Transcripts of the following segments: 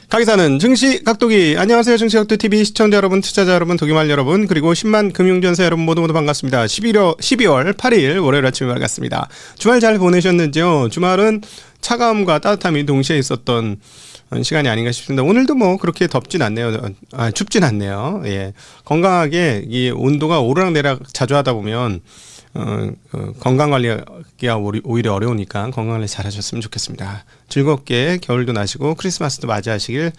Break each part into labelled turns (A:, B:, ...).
A: 가기사는 증시 각도기. 안녕하세요. 증시 각도 TV 시청자 여러분, 투자자 여러분, 도기말 여러분, 그리고 10만 금융전사 여러분 모두 반갑습니다. 12월 8일 월요일 아침에 밝았습니다. 주말 잘 보내셨는지요? 주말은 차가움과 따뜻함이 동시에 있었던 시간이 아닌가 싶습니다. 오늘도 뭐 그렇게 덥진 않네요. 춥진 않네요. 예. 건강하게 이 온도가 오르락내락 자주 하다 보면 건강 관리가 오히려 어려우니까 건강 관리 잘 하셨으면 좋겠습니다. 즐겁게 겨울도 나시고 크리스마스도 맞이하시길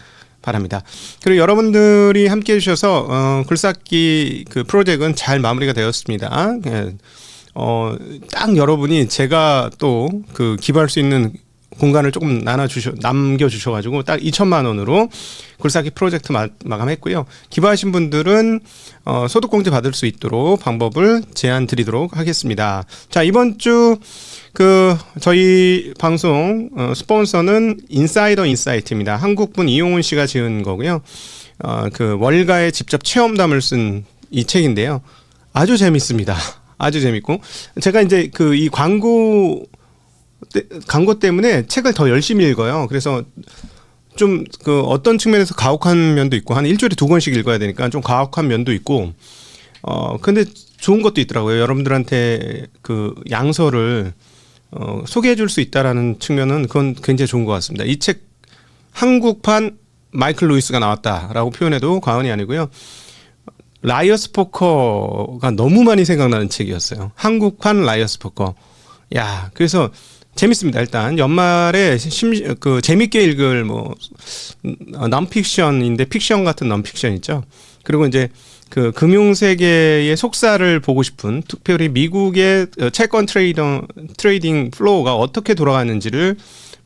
A: 바랍니다. 그리고 여러분들이 함께 해주셔서 글쌓기 그 프로젝트는 잘 마무리가 되었습니다. 딱 여러분이 제가 또 그 기부할 수 있는 공간을 조금 남겨주셔가지고 딱 2천만 원으로 글쌓기 프로젝트 마감했고요. 기부하신 분들은 소득공제 받을 수 있도록 방법을 제안 드리도록 하겠습니다. 자, 이번 주 저희 방송 스폰서는 인사이더 인사이트입니다. 한국분 이용훈 씨가 지은 거고요. 월가의 직접 체험담을 쓴 이 책인데요. 아주 재밌습니다. 아주 재밌고 제가 이제 이 광고 때문에 책을 더 열심히 읽어요. 그래서 좀 어떤 측면에서 가혹한 면도 있고 한 일주일에 2권씩 읽어야 되니까 좀 가혹한 면도 있고 근데 좋은 것도 있더라고요. 여러분들한테 양서를 소개해 줄 수 있다라는 측면은 그건 굉장히 좋은 것 같습니다. 이 책 한국판 마이클 루이스가 나왔다라고 표현해도 과언이 아니고요. 라이어스 포커가 너무 많이 생각나는 책이었어요. 한국판 라이어스 포커. 야, 그래서 재밌습니다. 일단 연말에 재밌게 읽을 넌픽션인데 픽션 같은 넌픽션 있죠. 그리고 이제 금융 세계의 속사를 보고 싶은, 특별히 미국의 채권 트레이딩 플로우가 어떻게 돌아가는지를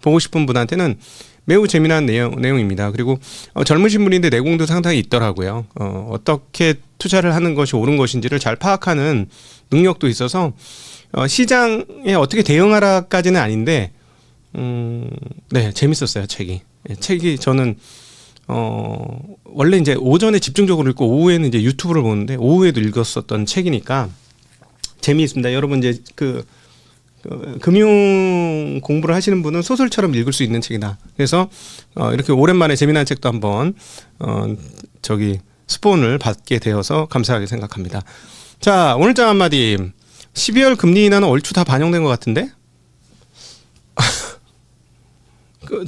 A: 보고 싶은 분한테는 매우 재미난 내용입니다. 그리고 젊으신 분인데 내공도 상당히 있더라고요. 어떻게 투자를 하는 것이 옳은 것인지를 잘 파악하는 능력도 있어서 시장에 어떻게 대응하라까지는 아닌데 네, 재밌었어요. 책이 저는 원래 이제 오전에 집중적으로 읽고 오후에는 이제 유튜브를 보는데 오후에도 읽었었던 책이니까 재미있습니다. 여러분 이제 금융 공부를 하시는 분은 소설처럼 읽을 수 있는 책이다. 그래서 이렇게 오랜만에 재미난 책도 한번 스폰을 받게 되어서 감사하게 생각합니다. 자, 오늘 장 한마디. 12월 금리 인하는 얼추 다 반영된 것 같은데?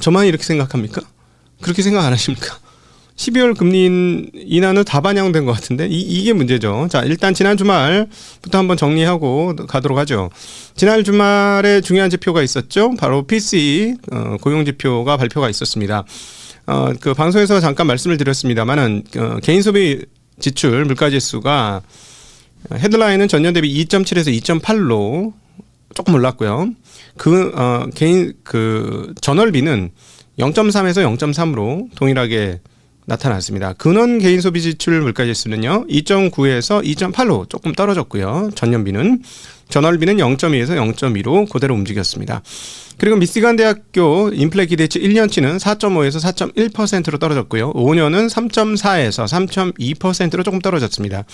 A: 저만 이렇게 생각합니까? 그렇게 생각 안 하십니까? 12월 금리 인하는 다 반영된 것 같은데? 이게 문제죠. 자, 일단 지난 주말부터 한번 정리하고 가도록 하죠. 지난 주말에 중요한 지표가 있었죠. 바로 PCE 고용지표가 발표가 있었습니다. 방송에서 잠깐 말씀을 드렸습니다만은 개인소비 지출 물가지수가 헤드라인은 전년 대비 2.7에서 2.8로 조금 올랐고요. 전월비는 0.3에서 0.3로 동일하게 나타났습니다. 근원 개인 소비 지출 물가지수는요, 2.9에서 2.8로 조금 떨어졌고요. 전년비는, 전월비는 0.2에서 0.2로 그대로 움직였습니다. 그리고 미시간 대학교 인플레 기대치 1년치는 4.5에서 4.1%로 떨어졌고요. 5년은 3.4에서 3.2%로 조금 떨어졌습니다.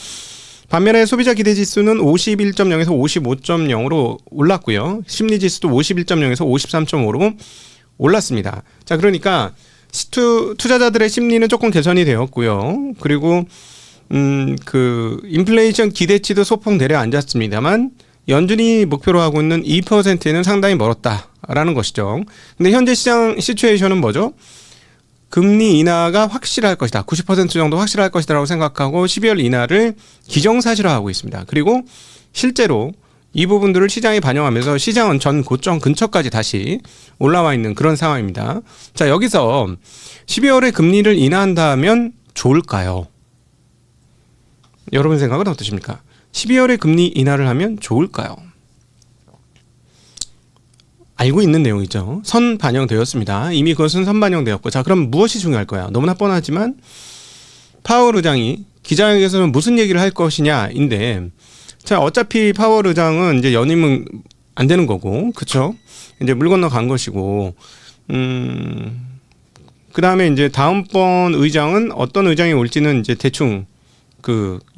A: 반면에 소비자 기대지수는 51.0에서 55.0으로 올랐고요. 심리지수도 51.0에서 53.5로 올랐습니다. 자, 그러니까 투자자들의 심리는 조금 개선이 되었고요. 그리고 인플레이션 기대치도 소폭 내려앉았습니다만 연준이 목표로 하고 있는 2%에는 상당히 멀었다라는 것이죠. 근데 현재 시장 시츄에이션은 뭐죠? 금리 인하가 확실할 것이다. 90% 정도 확실할 것이다라고 생각하고 12월 인하를 기정사실화하고 있습니다. 그리고 실제로 이 부분들을 시장에 반영하면서 시장은 전 고점 근처까지 다시 올라와 있는 그런 상황입니다. 자, 여기서 12월에 금리를 인하한다면 좋을까요? 여러분 생각은 어떠십니까? 12월에 금리 인하를 하면 좋을까요? 알고 있는 내용이죠. 선 반영되었습니다. 이미 그것은 선 반영되었고, 자, 그럼 무엇이 중요할까요? 너무나 뻔하지만 파월 의장이 기자회견에서는 무슨 얘기를 할 것이냐인데, 자, 어차피 파월 의장은 이제 연임은 안 되는 거고, 그렇죠? 이제 물 건너 간 것이고, 그 다음에 이제 다음번 의장은 어떤 의장이 올지는 이제 대충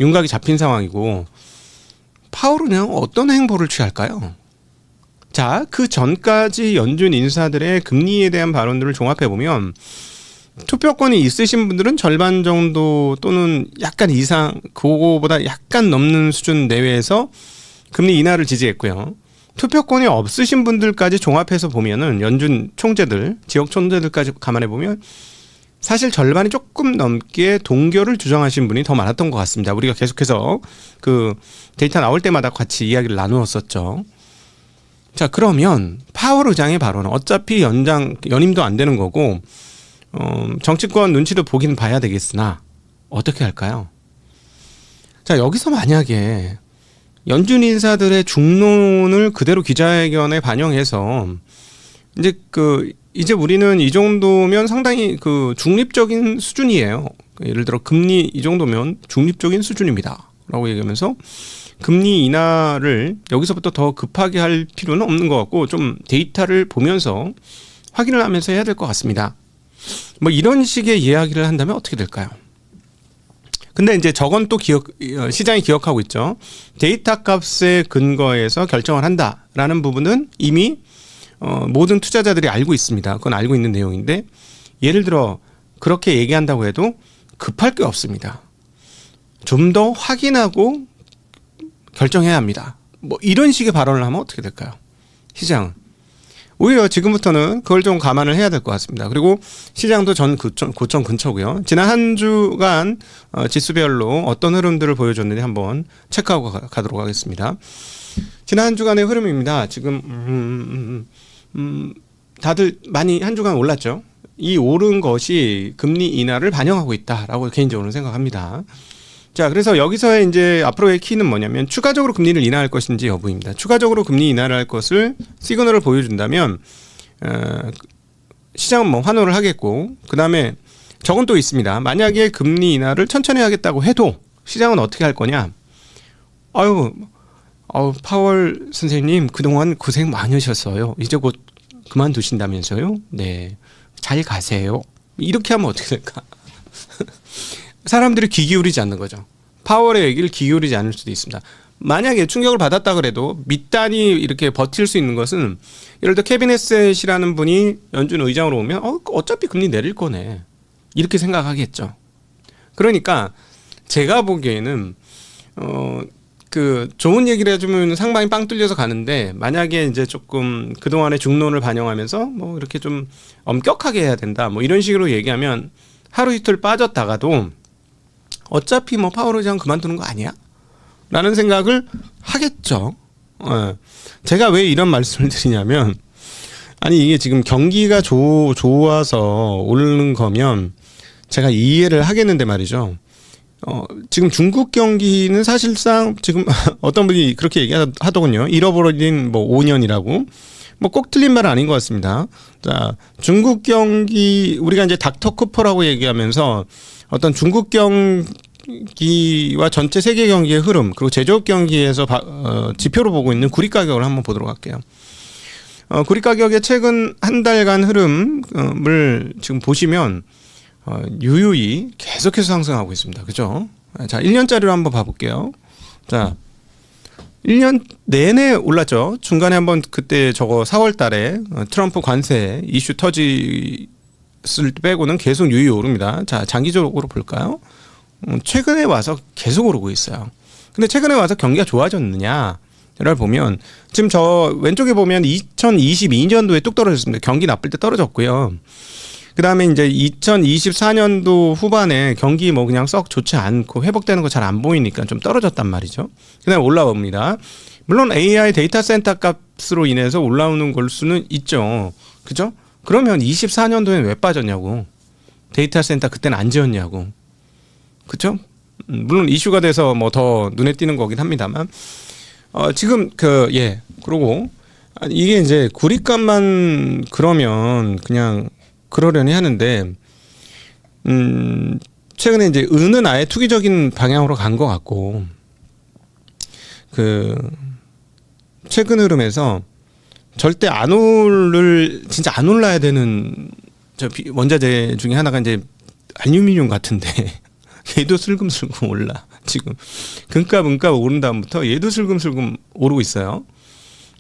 A: 윤곽이 잡힌 상황이고, 파월 의장은 어떤 행보를 취할까요? 자, 그 전까지 연준 인사들의 금리에 대한 발언들을 종합해 보면 투표권이 있으신 분들은 절반 정도 또는 약간 이상, 그거보다 약간 넘는 수준 내외에서 금리 인하를 지지했고요. 투표권이 없으신 분들까지 종합해서 보면은 연준 총재들, 지역 총재들까지 감안해 보면 사실 절반이 조금 넘게 동결을 주장하신 분이 더 많았던 것 같습니다. 우리가 계속해서 그 데이터 나올 때마다 같이 이야기를 나누었었죠. 자, 그러면 파월 의장의 발언은 어차피 연임도 안 되는 거고 정치권 눈치도 보긴 봐야 되겠으나 어떻게 할까요? 자, 여기서 만약에 연준 인사들의 중론을 그대로 기자회견에 반영해서 이제 우리는 이 정도면 상당히 그 중립적인 수준이에요. 예를 들어 금리 이 정도면 중립적인 수준입니다라고 얘기하면서 금리 인하를 여기서부터 더 급하게 할 필요는 없는 것 같고 좀 데이터를 보면서 확인을 하면서 해야 될 것 같습니다. 뭐 이런 식의 이야기를 한다면 어떻게 될까요? 근데 이제 저건 또 시장이 기억하고 있죠. 데이터 값에 근거해서 결정을 한다라는 부분은 이미 모든 투자자들이 알고 있습니다. 그건 알고 있는 내용인데 예를 들어 그렇게 얘기한다고 해도 급할 게 없습니다. 좀 더 확인하고 결정해야 합니다. 뭐 이런 식의 발언을 하면 어떻게 될까요? 시장은. 오히려 지금부터는 그걸 좀 감안을 해야 될 것 같습니다. 그리고 시장도 전 고점 근처고요. 지난 한 주간 지수별로 어떤 흐름들을 보여줬는지 한번 체크하고 가도록 하겠습니다. 지난 한 주간의 흐름입니다. 지금 다들 많이 한 주간 올랐죠. 이 오른 것이 금리 인하를 반영하고 있다라고 개인적으로 생각합니다. 자, 그래서 여기서의 이제 앞으로의 키는 뭐냐면 추가적으로 금리를 인하할 것인지 여부입니다. 추가적으로 금리 인하를 할 것을 시그널을 보여준다면 시장은 뭐 환호를 하겠고, 그 다음에 저건 또 있습니다. 만약에 금리 인하를 천천히 하겠다고 해도 시장은 어떻게 할 거냐? 파월 선생님 그동안 고생 많이 하셨어요. 이제 곧 그만두신다면서요? 네, 잘 가세요. 이렇게 하면 어떻게 될까? 사람들이 귀 기울이지 않는 거죠. 파월의 얘기를 귀 기울이지 않을 수도 있습니다. 만약에 충격을 받았다 그래도 밑단이 이렇게 버틸 수 있는 것은 예를 들어 케빈 헤셋이라는 분이 연준 의장으로 오면 어차피 금리 내릴 거네. 이렇게 생각하겠죠. 그러니까 제가 보기에는 그 좋은 얘기를 해주면 상방이 빵 뚫려서 가는데 만약에 이제 조금 그동안의 중론을 반영하면서 뭐 이렇게 좀 엄격하게 해야 된다. 뭐 이런 식으로 얘기하면 하루 이틀 빠졌다가도 어차피 뭐 파월 의장 그만두는 거 아니야? 라는 생각을 하겠죠. 제가 왜 이런 말씀을 드리냐면 아니 이게 지금 경기가 좋아서 오르는 거면 제가 이해를 하겠는데 말이죠. 지금 중국 경기는 사실상 지금 어떤 분이 그렇게 얘기하더군요. 잃어버린 뭐 5년이라고. 뭐 꼭 틀린 말은 아닌 것 같습니다. 자, 중국 경기 우리가 이제 닥터 쿠퍼라고 얘기하면서 어떤 중국 경기와 전체 세계 경기의 흐름 그리고 제조업 경기에서 지표로 보고 있는 구리 가격을 한번 보도록 할게요. 구리 가격의 최근 한 달간 흐름을 지금 보시면 유유히 계속해서 상승하고 있습니다. 그죠? 자, 1년짜리로 한번 봐볼게요. 자, 1년 내내 올랐죠. 중간에 한번 그때 저거 4월 달에 트럼프 관세 이슈 터졌을 때 빼고는 계속 유유히 오릅니다. 자, 장기적으로 볼까요? 최근에 와서 계속 오르고 있어요. 근데 최근에 와서 경기가 좋아졌느냐를 보면 지금 저 왼쪽에 보면 2022년도에 뚝 떨어졌습니다. 경기 나쁠 때 떨어졌고요. 그 다음에 이제 2024년도 후반에 경기 뭐 그냥 썩 좋지 않고 회복되는 거 잘 안 보이니까 좀 떨어졌단 말이죠. 그 다음에 올라옵니다. 물론 AI 데이터 센터 값으로 인해서 올라오는 걸 수는 있죠. 그죠? 그러면 24년도엔 왜 빠졌냐고. 데이터 센터 그때는 안 지었냐고. 그죠? 물론 이슈가 돼서 뭐 더 눈에 띄는 거긴 합니다만. 지금 그러고 이게 이제 구리값만 그러면 그냥 그러려니 하는데 최근에 이제 은은 아예 투기적인 방향으로 간 것 같고 그 최근 흐름에서 절대 진짜 안 올라야 되는 저 원자재 중에 하나가 이제 알루미늄 같은데 얘도 슬금슬금 올라 지금 금값 은값 오른 다음부터 얘도 슬금슬금 오르고 있어요.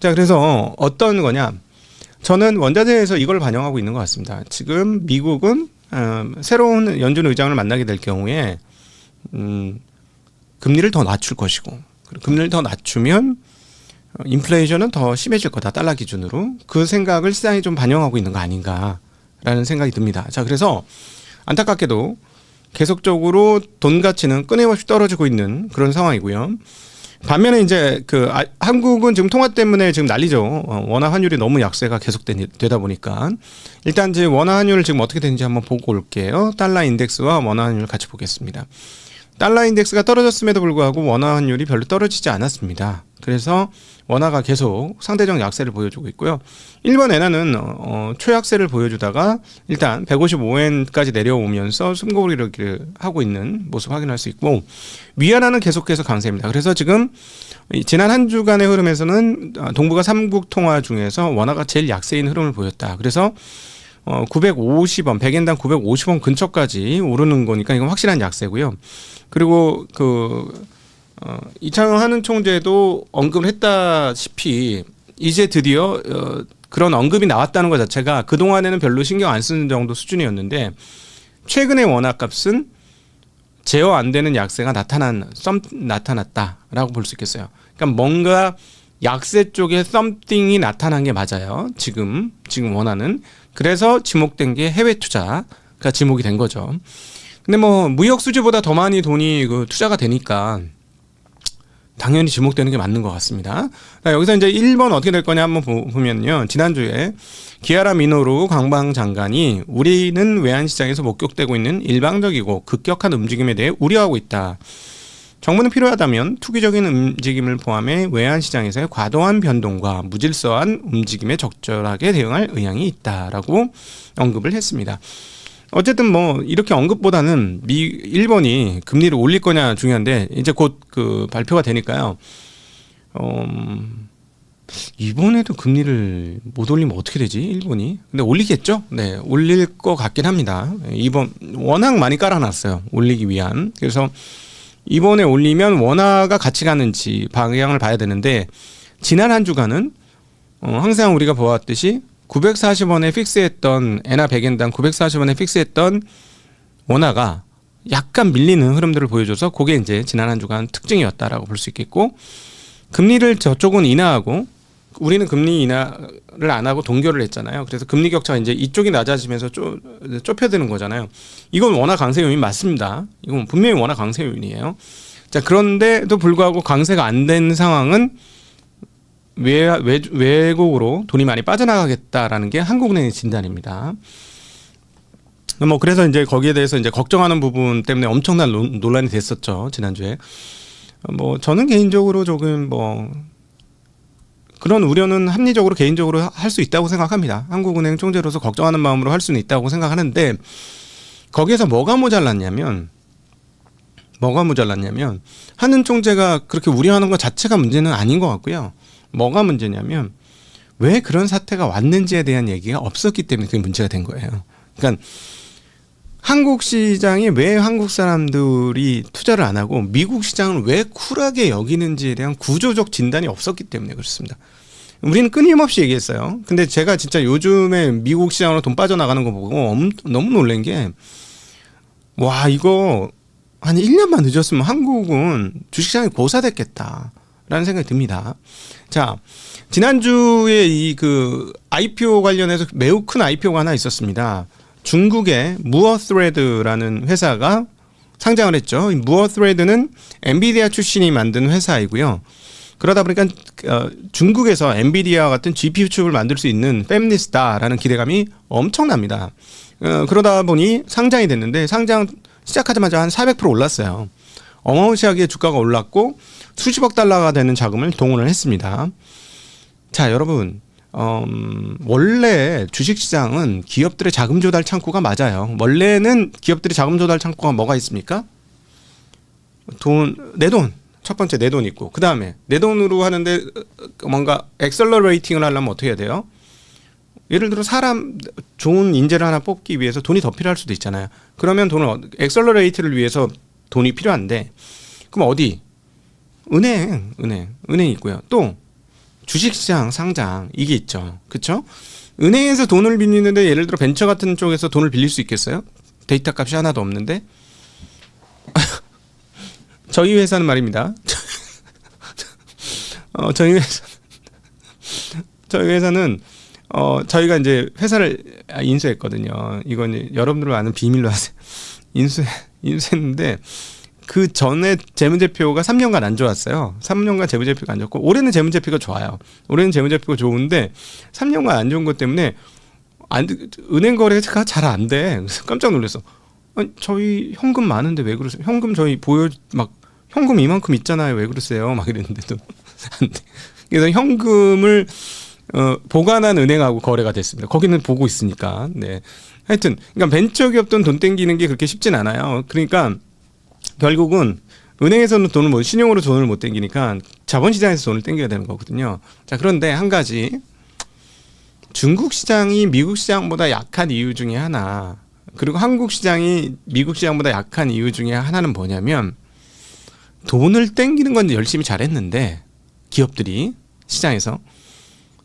A: 자, 그래서 어떤 거냐? 저는 원자재에서 이걸 반영하고 있는 것 같습니다. 지금 미국은 새로운 연준 의장을 만나게 될 경우에 금리를 더 낮출 것이고, 금리를 더 낮추면 인플레이션은 더 심해질 거다, 달러 기준으로. 그 생각을 시장이 좀 반영하고 있는 거 아닌가라는 생각이 듭니다. 자, 그래서 안타깝게도 계속적으로 돈 가치는 끊임없이 떨어지고 있는 그런 상황이고요. 반면에 이제 한국은 지금 통화 때문에 지금 난리죠. 원화 환율이 너무 약세가 계속 되다 보니까 일단 이제 원화 환율을 지금 어떻게 되는지 한번 보고 올게요. 달러 인덱스와 원화 환율을 같이 보겠습니다. 달러 인덱스가 떨어졌음에도 불구하고 원화 환율이 별로 떨어지지 않았습니다. 그래서 원화가 계속 상대적 약세를 보여주고 있고요. 일본 엔화는 초약세를 보여주다가 일단 155엔까지 내려오면서 숨고르기를 하고 있는 모습 확인할 수 있고, 위안화는 계속해서 강세입니다. 그래서 지금 지난 한 주간의 흐름에서는 동북아 3국 통화 중에서 원화가 제일 약세인 흐름을 보였다. 그래서 950원, 100엔당 950원 근처까지 오르는 거니까 이건 확실한 약세고요. 그리고 이창용 한은 총재도 언급을 했다시피 이제 드디어 그런 언급이 나왔다는 것 자체가 그동안에는 별로 신경 안 쓰는 정도 수준이었는데, 최근의 원화값은 제어 안 되는 약세가 나타났다라고 볼 수 있겠어요. 그러니까 뭔가 약세 쪽에 something이 나타난 게 맞아요. 지금 원화는. 그래서 지목된 게 해외 투자가 지목이 된 거죠. 근데 뭐 무역 수지보다 더 많이 돈이 투자가 되니까 당연히 지목되는 게 맞는 것 같습니다. 여기서 이제 1번 어떻게 될 거냐 한번 보면요. 지난주에 기아라 미노루 관방장관이 우리는 외환시장에서 목격되고 있는 일방적이고 급격한 움직임에 대해 우려하고 있다. 정부는 필요하다면 투기적인 움직임을 포함해 외환시장에서의 과도한 변동과 무질서한 움직임에 적절하게 대응할 의향이 있다라고 언급을 했습니다. 어쨌든 뭐 이렇게 언급보다는 일본이 금리를 올릴 거냐 중요한데, 이제 곧 발표가 되니까요. 이번에도 금리를 못 올리면 어떻게 되지, 일본이? 근데 올리겠죠? 네, 올릴 것 같긴 합니다. 이번 워낙 많이 깔아놨어요, 올리기 위한. 그래서 이번에 올리면 원화가 같이 가는지 방향을 봐야 되는데, 지난 한 주간은 항상 우리가 보았듯이 940원에 픽스했던 엔화 100엔당 940원에 픽스했던 원화가 약간 밀리는 흐름들을 보여줘서 그게 이제 지난 한 주간 특징이었다라고 볼 수 있겠고, 금리를 저쪽은 인하하고 우리는 금리 인하를 안 하고 동결을 했잖아요. 그래서 금리 격차가 이제 이쪽이 낮아지면서 좁혀드는 거잖아요. 이건 원화 강세 요인 맞습니다. 이건 분명히 원화 강세 요인이에요. 자, 그런데도 불구하고 강세가 안 된 상황은 외국으로 돈이 많이 빠져나가겠다라는 게 한국은행의 진단입니다. 뭐 그래서 이제 거기에 대해서 이제 걱정하는 부분 때문에 엄청난 논란이 됐었죠, 지난주에. 뭐 저는 개인적으로 조금 뭐 그런 우려는 합리적으로 개인적으로 할 수 있다고 생각합니다. 한국은행 총재로서 걱정하는 마음으로 할 수는 있다고 생각하는데, 거기에서 뭐가 모자랐냐면 한은 총재가 그렇게 우려하는 것 자체가 문제는 아닌 것 같고요. 뭐가 문제냐면 왜 그런 사태가 왔는지에 대한 얘기가 없었기 때문에 그게 문제가 된 거예요. 그러니까 한국 시장에 왜 한국 사람들이 투자를 안 하고 미국 시장을 왜 쿨하게 여기는지에 대한 구조적 진단이 없었기 때문에 그렇습니다. 우리는 끊임없이 얘기했어요. 근데 제가 진짜 요즘에 미국 시장으로 돈 빠져나가는 거 보고 너무 놀란 게, 와, 이거 한 1년만 늦었으면 한국은 주식시장이 고사됐겠다라는 생각이 듭니다. 자, 지난주에 IPO 관련해서 매우 큰 IPO가 하나 있었습니다. 중국의 무어스레드라는 회사가 상장을 했죠. 무어스레드는 엔비디아 출신이 만든 회사이고요. 그러다 보니까 중국에서 엔비디아 같은 GPU 칩을 만들 수 있는 팹리스다라는 기대감이 엄청납니다. 그러다 보니 상장이 됐는데, 상장 시작하자마자 한 400% 올랐어요. 어마무시하게 주가가 올랐고 수십억 달러가 되는 자금을 동원을 했습니다. 자, 여러분, 원래 주식시장은 기업들의 자금 조달 창구가 맞아요. 원래는 기업들의 자금 조달 창구가 뭐가 있습니까? 내 돈. 첫 번째 내 돈 있고, 그 다음에 내 돈으로 하는데 뭔가 엑셀러레이팅을 하려면 어떻게 해야 돼요? 예를 들어 좋은 인재를 하나 뽑기 위해서 돈이 더 필요할 수도 있잖아요. 그러면 엑셀러레이트를 위해서 돈이 필요한데, 그럼 어디? 은행이 있고요. 또 주식시장 상장 이게 있죠. 그렇죠? 은행에서 돈을 빌리는데 예를 들어 벤처 같은 쪽에서 돈을 빌릴 수 있겠어요? 데이터 값이 하나도 없는데. 저희 회사는 말입니다. 저희 회사는 저희가 이제 회사를 인수했거든요. 이건 이제 여러분들 아는 비밀로 하세요. 인수했는데 그 전에 재무제표가 3년간 안 좋았어요. 3년간 재무제표가 안 좋고 올해는 재무제표가 좋아요. 올해는 재무제표가 좋은데 3년간 안 좋은 것 때문에 은행 거래가 잘 안 돼. 그래서 깜짝 놀랐어. 아니, 저희 현금 많은데 왜 그러세요? 현금 저희 현금 이만큼 있잖아요. 왜 그러세요? 막 이랬는데도 안 돼. 그래서 현금을 보관한 은행하고 거래가 됐습니다. 거기는 보고 있으니까. 네. 하여튼 그러니까 벤처기업돈 돈 땡기는 게 그렇게 쉽진 않아요. 그러니까 결국은 은행에서는 신용으로 돈을 못 땡기니까 자본시장에서 돈을 땡겨야 되는 거거든요. 자, 그런데 한 가지 중국 시장이 미국 시장보다 약한 이유 중에 하나, 그리고 한국 시장이 미국 시장보다 약한 이유 중에 하나는 뭐냐면 돈을 땡기는 건 열심히 잘했는데 기업들이 시장에서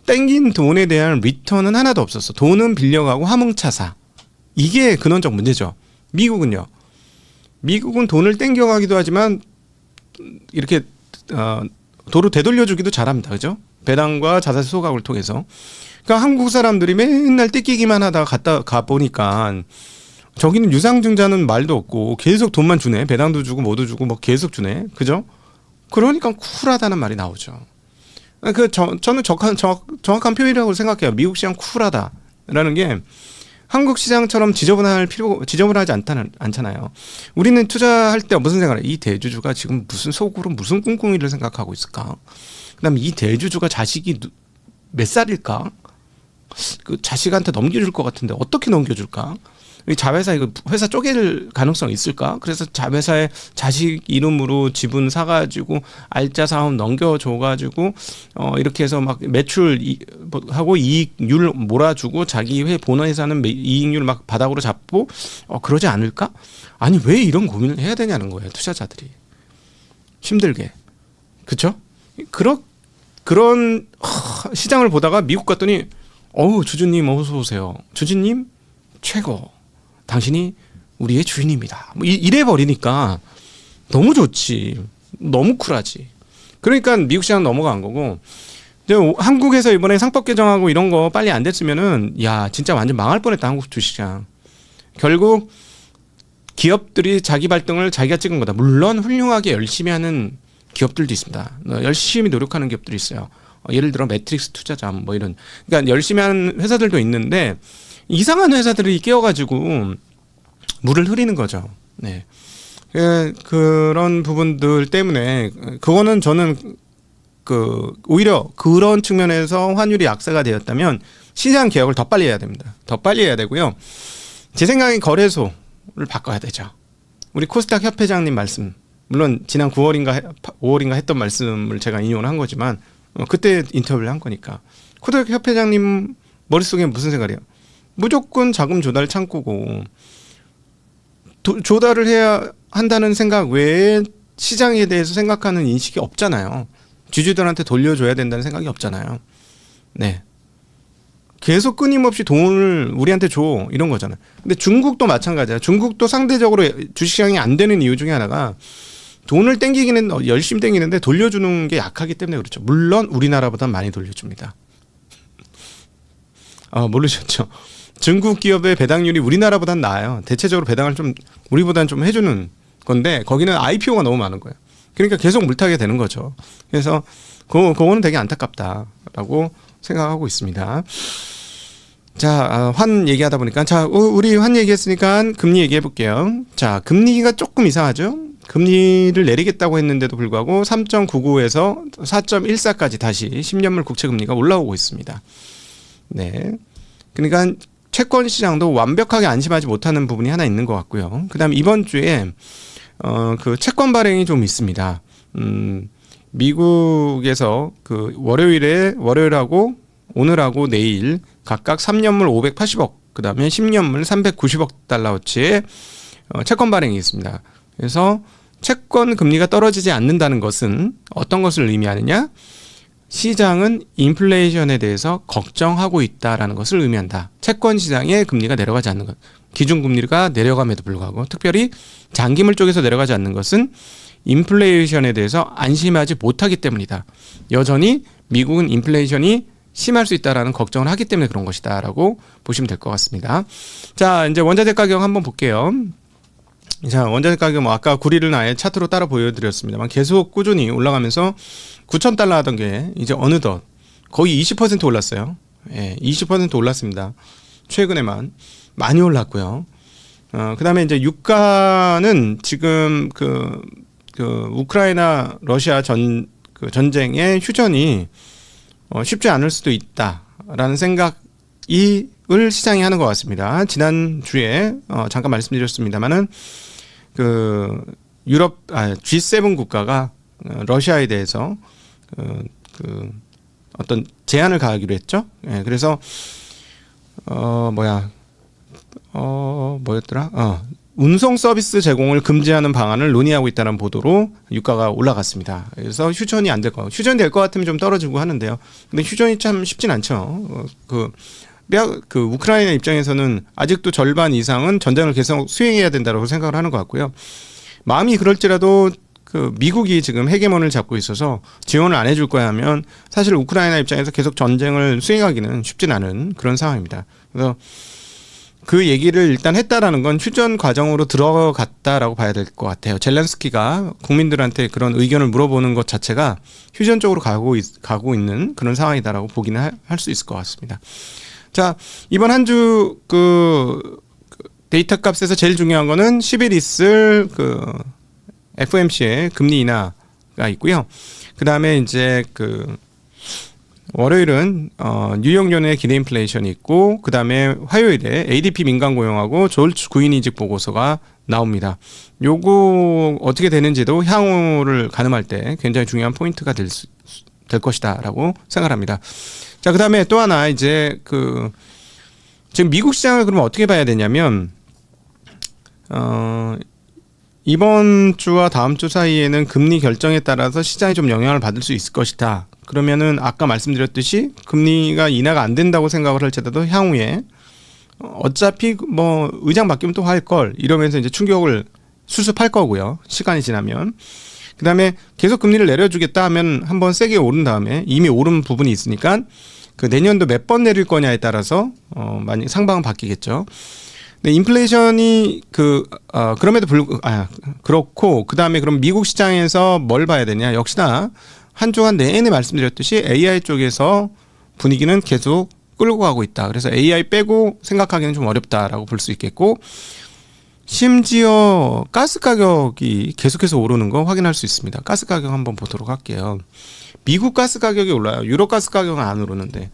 A: 땡긴 돈에 대한 리턴은 하나도 없었어. 돈은 빌려가고 화물차사. 이게 근원적 문제죠. 미국은 돈을 땡겨가기도 하지만 이렇게 도로 되돌려주기도 잘합니다. 그죠? 배당과 자사세 소각을 통해서. 그러니까 한국 사람들이 맨날 뜯기기만 하다가 갔다 가보니까 저기는 유상증자는 말도 없고 계속 돈만 주네. 배당도 주고 뭐도 주고 뭐 계속 주네. 그죠? 그러니까 쿨하다는 말이 나오죠. 저는 정확한 표현이라고 생각해요. 미국 시장 쿨하다라는 게 한국 시장처럼 지저분하지 않잖아요. 우리는 투자할 때 무슨 생각을 해요? 이 대주주가 지금 속으로 무슨 꿍꿍이를 생각하고 있을까? 그다음에 이 대주주가 자식이 몇 살일까? 그 자식한테 넘겨줄 것 같은데 어떻게 넘겨줄까? 자회사 이거 회사 쪼갤 가능성 있을까? 그래서 자회사에 자식 이름으로 지분 사가지고 알짜 사업 넘겨줘가지고 이렇게 해서 막 매출하고 이익률 몰아주고 자기 본원 회사는 이익률 막 바닥으로 잡고 그러지 않을까? 아니 왜 이런 고민을 해야 되냐는 거예요. 투자자들이 힘들게. 그렇죠? 그런 시장을 보다가 미국 갔더니 주주님 어서 오세요. 주주님 최고. 당신이 우리의 주인입니다. 이래 버리니까 너무 좋지. 너무 쿨하지. 그러니까 미국 시장 넘어간 거고, 한국에서 이번에 상법 개정하고 이런 거 빨리 안 됐으면은 진짜 완전 망할 뻔했다. 한국 주식시장. 결국 기업들이 자기 발등을 자기가 찍은 거다. 물론 훌륭하게 열심히 하는 기업들도 있습니다. 열심히 노력하는 기업들이 있어요. 예를 들어 매트릭스 투자자 뭐 이런. 그러니까 열심히 하는 회사들도 있는데 이상한 회사들이 끼어가지고 물을 흐리는 거죠. 네. 그런 부분들 때문에 그거는 저는 오히려 그런 측면에서 환율이 약세가 되었다면 시장 개혁을 더 빨리 해야 됩니다. 더 빨리 해야 되고요. 제 생각엔 거래소를 바꿔야 되죠. 우리 코스닥 협회장님 말씀, 물론 지난 5월인가 했던 말씀을 제가 인용을 한 거지만 그때 인터뷰를 한 거니까 코스닥 협회장님 머릿속에 무슨 생각이에요? 무조건 자금 조달 창구고 조달을 해야 한다는 생각 외에 시장에 대해서 생각하는 인식이 없잖아요. 주주들한테 돌려줘야 된다는 생각이 없잖아요. 네. 계속 끊임없이 돈을 우리한테 줘 이런 거잖아요. 근데 중국도 마찬가지야. 중국도 상대적으로 주식시장이 안 되는 이유 중에 하나가 돈을 땡기기는 열심히 땡기는데 돌려주는 게 약하기 때문에 그렇죠. 물론 우리나라보다 많이 돌려줍니다. 모르셨죠? 중국 기업의 배당률이 우리나라보다는 나아요. 대체적으로 배당을 우리보다는 좀 해주는 건데 거기는 IPO가 너무 많은 거예요. 그러니까 계속 물타게 되는 거죠. 그래서 그거는 되게 안타깝다라고 생각하고 있습니다. 자, 환 얘기하다 보니까 우리 환 얘기했으니까 금리 얘기해 볼게요. 자, 금리가 조금 이상하죠. 금리를 내리겠다고 했는데도 불구하고 3.99에서 4.14까지 다시 10년물 국채 금리가 올라오고 있습니다. 네. 그러니까 채권 시장도 완벽하게 안심하지 못하는 부분이 하나 있는 것 같고요. 그다음에 이번 주에 그 채권 발행이 좀 있습니다. 미국에서 그 월요일하고 오늘하고 내일 각각 3년물 580억, 그다음에 10년물 390억 달러어치의 채권 발행이 있습니다. 그래서 채권 금리가 떨어지지 않는다는 것은 어떤 것을 의미하느냐? 시장은 인플레이션에 대해서 걱정하고 있다라는 것을 의미한다. 채권 시장의 금리가 내려가지 않는 것, 기준금리가 내려감에도 불구하고 특별히 장기물 쪽에서 내려가지 않는 것은 인플레이션에 대해서 안심하지 못하기 때문이다. 여전히 미국은 인플레이션이 심할 수 있다라는 걱정을 하기 때문에 그런 것이다라고 보시면 될 것 같습니다. 자, 이제 원자재 가격 한번 볼게요. 자, 원자재 가격 아까 구리를 아예 차트로 따라 보여드렸습니다만 계속 꾸준히 올라가면서 9,000달러 하던 게 이제 어느덧 거의 20% 올랐어요. 예, 20% 올랐습니다. 최근에만 많이 올랐고요. 그 다음에 이제 유가는 지금 그 우크라이나 러시아 전쟁의 휴전이 쉽지 않을 수도 있다라는 생각을 시장이 하는 것 같습니다. 지난주에 잠깐 말씀드렸습니다만은 그 유럽 G7 국가가 러시아에 대해서 어떤 제한을 가하기로 했죠. 예, 그래서 뭐였더라? 운송 서비스 제공을 금지하는 방안을 논의하고 있다는 보도로 유가가 올라갔습니다. 그래서 휴전이 안 될 거, 휴전이 될 것 같으면 좀 떨어지고 하는데요. 근데 휴전이 참 쉽진 않죠. 그 우크라이나 입장에서는 아직도 절반 이상은 전쟁을 계속 수행해야 된다고 생각을 하는 것 같고요. 마음이 그럴지라도 그 미국이 지금 헤게몬을 잡고 있어서 지원을 안 해줄 거야 하면 사실 우크라이나 입장에서 계속 전쟁을 수행하기는 쉽진 않은 그런 상황입니다. 그래서 그 얘기를 일단 했다라는 건 휴전 과정으로 들어갔다라고 봐야 될 것 같아요. 젤렌스키가 국민들한테 그런 의견을 물어보는 것 자체가 휴전 쪽으로 가고 있는 그런 상황이다라고 보기는 할 수 있을 것 같습니다. 자, 이번 한 주 그 데이터 값에서 제일 중요한 거는 10일 있을 그 FOMC의 금리 인하가 있고요. 그 다음에 이제 월요일은 뉴욕 연의 기대 인플레이션이 있고, 그 다음에 화요일에 ADP 민간 고용하고 졸지 구인 이직 보고서가 나옵니다. 요거 어떻게 되는지도 향후를 가늠할 때 굉장히 중요한 포인트가 될 것이다라고 생각합니다. 자, 그 다음에 또 하나 이제 지금 미국 시장을 그러면 어떻게 봐야 되냐면 이번 주와 다음 주 사이에는 금리 결정에 따라서 시장이 좀 영향을 받을 수 있을 것이다. 그러면은 아까 말씀드렸듯이 금리가 인하가 안 된다고 생각을 할지라도 향후에 어차피 뭐 의장 바뀌면 또 할 걸 이러면서 이제 충격을 수습할 거고요. 시간이 지나면. 그다음에 계속 금리를 내려주겠다 하면 한번 세게 오른 다음에 이미 오른 부분이 있으니까 그 내년도 몇 번 내릴 거냐에 따라서 많이 상방은 바뀌겠죠. 근데 인플레이션이 그럼에도 그렇고 그다음에 그럼 미국 시장에서 뭘 봐야 되냐? 역시나 한 주간 내내 말씀드렸듯이 AI 쪽에서 분위기는 계속 끌고 가고 있다. 그래서 AI 빼고 생각하기는 좀 어렵다라고 볼 수 있겠고, 심지어 가스 가격이 계속해서 오르는 거 확인할 수 있습니다. 가스 가격 한번 보도록 할게요. 미국 가스 가격이 올라요. 유럽 가스 가격은 안 오르는데.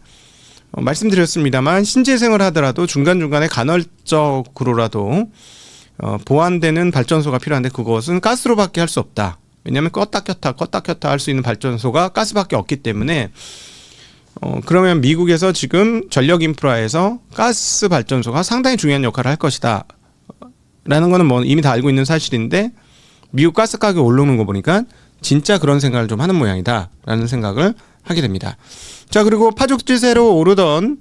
A: 말씀드렸습니다만 신재생을 하더라도 중간중간에 간헐적으로라도 보완되는 발전소가 필요한데 그것은 가스로밖에 할 수 없다. 왜냐하면 껐다 켰다 할 수 있는 발전소가 가스밖에 없기 때문에 그러면 미국에서 지금 전력 인프라에서 가스 발전소가 상당히 중요한 역할을 할 것이다 라는 거는 뭐 이미 다 알고 있는 사실인데, 미국 가스 가격이 오르는 거 보니까 진짜 그런 생각을 좀 하는 모양이다 라는 생각을 하게 됩니다. 자, 그리고 파죽지세로 오르던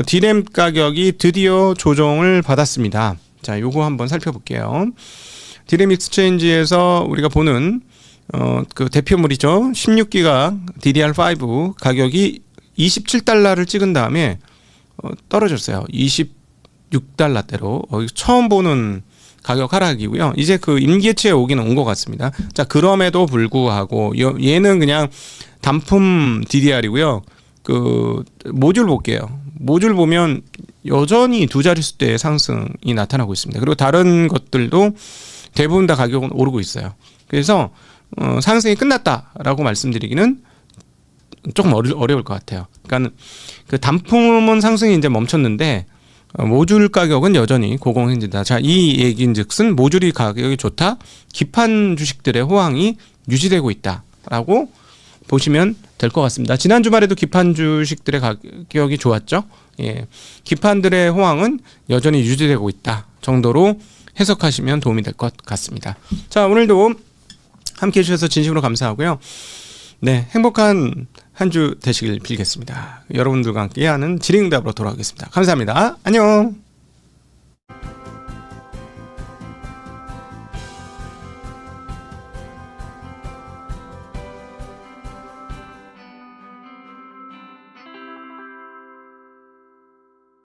A: 디램 가격이 드디어 조정을 받았습니다. 자, 요거 한번 살펴볼게요. 디램 익스체인지에서 우리가 보는 그 대표물이죠. 16기가 DDR5 가격이 27달러를 찍은 다음에 떨어졌어요. 26달러대로 처음 보는 가격 하락이고요. 이제 그 임계치에 오기는 온 것 같습니다. 자, 그럼에도 불구하고 얘는 그냥 단품 DDR이고요. 그 모듈 볼게요. 모듈 보면 여전히 두 자릿수대의 상승이 나타나고 있습니다. 그리고 다른 것들도 대부분 다 가격은 오르고 있어요. 그래서 상승이 끝났다라고 말씀드리기는 조금 어려울 것 같아요. 그러니까 그 단품은 상승이 이제 멈췄는데 모듈 가격은 여전히 고공행진다. 자, 이 얘기인즉슨 모듈이 가격이 좋다. 기판 주식들의 호황이 유지되고 있다라고 보시면 될 것 같습니다. 지난 주말에도 기판 주식들의 가격이 좋았죠. 예, 기판들의 호황은 여전히 유지되고 있다 정도로 해석하시면 도움이 될 것 같습니다. 자, 오늘도 함께해 주셔서 진심으로 감사하고요. 네, 행복한 한 주 되시길 빌겠습니다. 여러분들과 함께하는 질의응답으로 돌아오겠습니다. 감사합니다. 안녕.